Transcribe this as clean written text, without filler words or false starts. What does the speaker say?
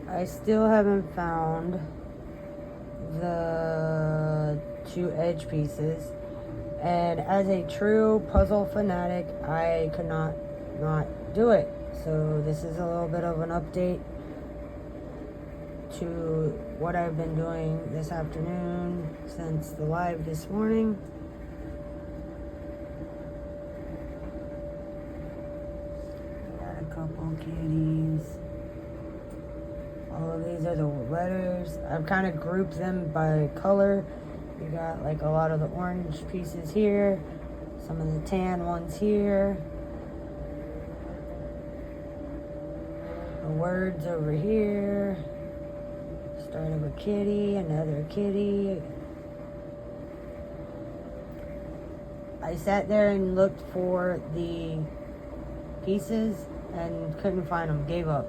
I still haven't found the 2 edge pieces. And as a true puzzle fanatic, I could not do it. So this is a little bit of an update to what I've been doing this afternoon since the live this morning. Got a couple kitties. All of these are the letters. I've kind of grouped them by color. You got like a lot of the orange pieces here, some of the tan ones here, the words over here, start of a kitty, another kitty. I sat there and looked for the pieces and couldn't find them, gave up.